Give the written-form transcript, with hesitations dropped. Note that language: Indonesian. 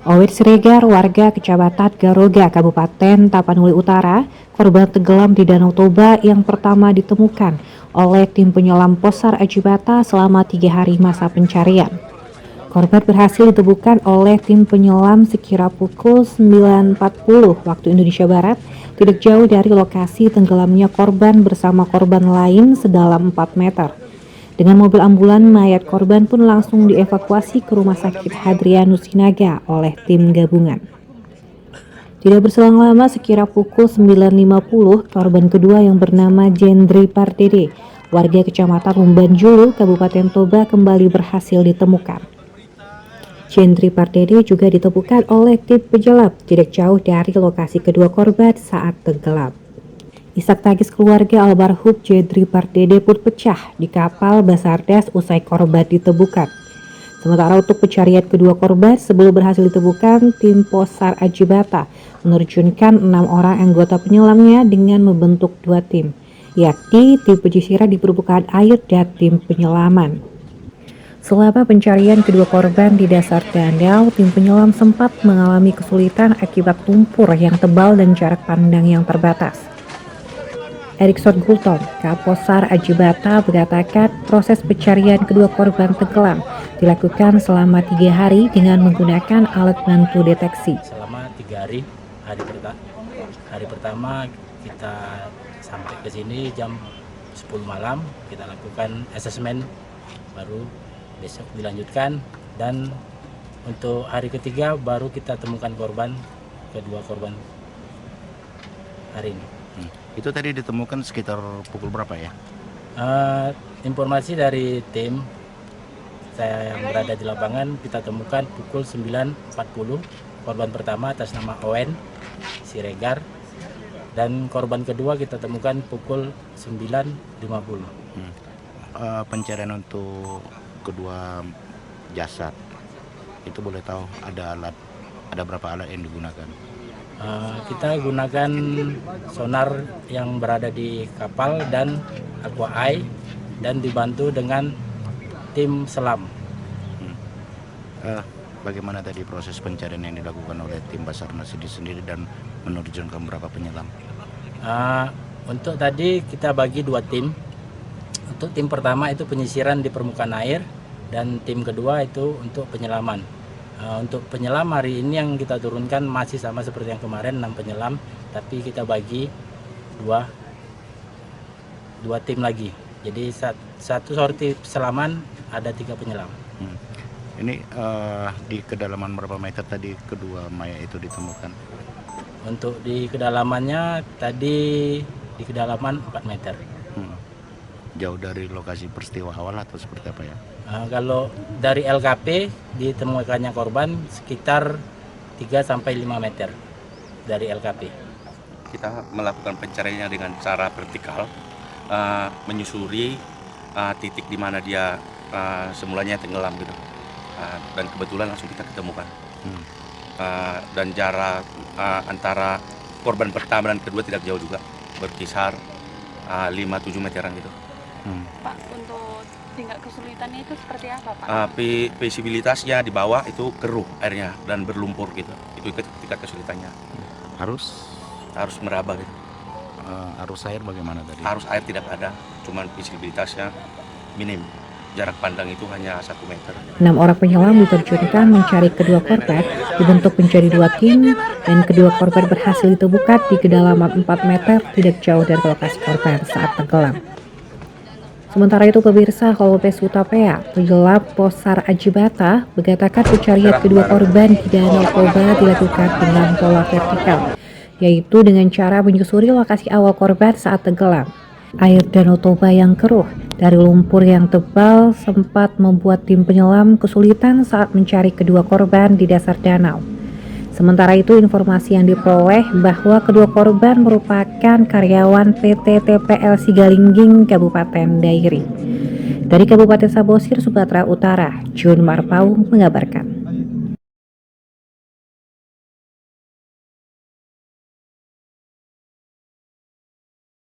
Owet Siregar, warga Kecamatan Garoga, Kabupaten Tapanuli Utara, korban tenggelam di Danau Toba yang pertama ditemukan oleh tim penyelam Posar Ajibata selama 3 hari masa pencarian. Korban berhasil ditemukan oleh tim penyelam sekira pukul 9.40 waktu Indonesia Barat, tidak jauh dari lokasi tenggelamnya korban bersama korban lain sedalam 4 meter. Dengan mobil ambulan, mayat korban pun langsung dievakuasi ke Rumah Sakit Hadrianus Sinaga oleh tim gabungan. Tidak berselang lama, sekira pukul 9.50, korban kedua yang bernama Jendri Pardede, warga Kecamatan Lumban Julu, Kabupaten Toba, kembali berhasil ditemukan. Jendri Pardede juga ditemukan oleh tim penyelam tidak jauh dari lokasi kedua korban saat tenggelam. Isak tangis keluarga almarhum Jendri Pardede pun pecah di kapal Basarnas usai korban ditemukan. Sementara untuk pencarian kedua korban sebelum berhasil ditemukan, tim Posar Ajibata menerjunkan 6 orang anggota penyelamnya dengan membentuk 2 tim, yakni tim penyisiran di permukaan air dan tim penyelaman. Selama pencarian kedua korban di dasar danau, tim penyelam sempat mengalami kesulitan akibat lumpur yang tebal dan jarak pandang yang terbatas. Erikson Gultom, Kaposar Ajibata, mengatakan proses pencarian kedua korban tenggelam dilakukan selama 3 hari dengan menggunakan alat bantu deteksi. Selama 3 hari, hari pertama kita sampai ke sini jam 10 malam, kita lakukan asesmen, baru besok dilanjutkan, dan untuk hari ketiga baru kita temukan kedua korban hari ini. Itu tadi ditemukan sekitar pukul berapa ya? Informasi dari tim saya yang berada di lapangan, kita temukan pukul 9.40 korban pertama atas nama Owen Siregar, dan korban kedua kita temukan pukul 9.50. Pencarian untuk kedua jasad itu boleh tahu ada berapa alat yang digunakan? Kita gunakan sonar yang berada di kapal dan aqua eye, dan dibantu dengan tim selam. Bagaimana tadi proses pencarian yang dilakukan oleh tim Basarnas sendiri dan menerjunkan berapa penyelam? Untuk tadi kita bagi 2 tim. Untuk tim pertama itu penyisiran di permukaan air, dan tim kedua itu untuk penyelaman. Untuk penyelam hari ini yang kita turunkan masih sama seperti yang kemarin, 6 penyelam, tapi kita bagi dua tim lagi. Jadi satu sorti selaman ada 3 penyelam. Ini di kedalaman berapa meter tadi kedua mayat itu ditemukan? Untuk di kedalamannya tadi di kedalaman 4 meter. Jauh dari lokasi peristiwa awal atau seperti apa ya? Kalau dari LKP ditemukannya korban sekitar 3-5 meter dari LKP. Kita melakukan pencariannya dengan cara vertikal, menyusuri titik di mana dia semulanya tenggelam gitu, dan kebetulan langsung kita ketemukan. Dan jarak antara korban pertama dan kedua tidak jauh juga, berkisar 5-7 meteran gitu. Pak, untuk tingkat kesulitannya itu seperti apa, Pak? Visibilitasnya di bawah itu keruh airnya dan berlumpur gitu. Itu tingkat kesulitannya. Harus meraba gitu. Arus air bagaimana tadi? Arus air tidak ada, cuman visibilitasnya minim. Jarak pandang itu hanya 1 meter. 6 orang penyelam diterjunkan mencari kedua korban, dibentuk menjadi 2 tim, dan kedua korban berhasil ditemukan di kedalaman 4 meter tidak jauh dari lokasi korban saat tenggelam. Sementara itu, pemirsa, Kolbes Utapea, penyelam Posar Ajibata, mengatakan pencarian kedua korban di Danau Toba dilakukan dengan pola vertikal, yaitu dengan cara menyusuri lokasi awal korban saat tenggelam. Air Danau Toba yang keruh dari lumpur yang tebal sempat membuat tim penyelam kesulitan saat mencari kedua korban di dasar danau. Sementara itu, informasi yang diperoleh bahwa kedua korban merupakan karyawan PT TPL Sigalingging Kabupaten Dairi. Dari Kabupaten Samosir, Sumatera Utara, Jun Marpaung mengabarkan.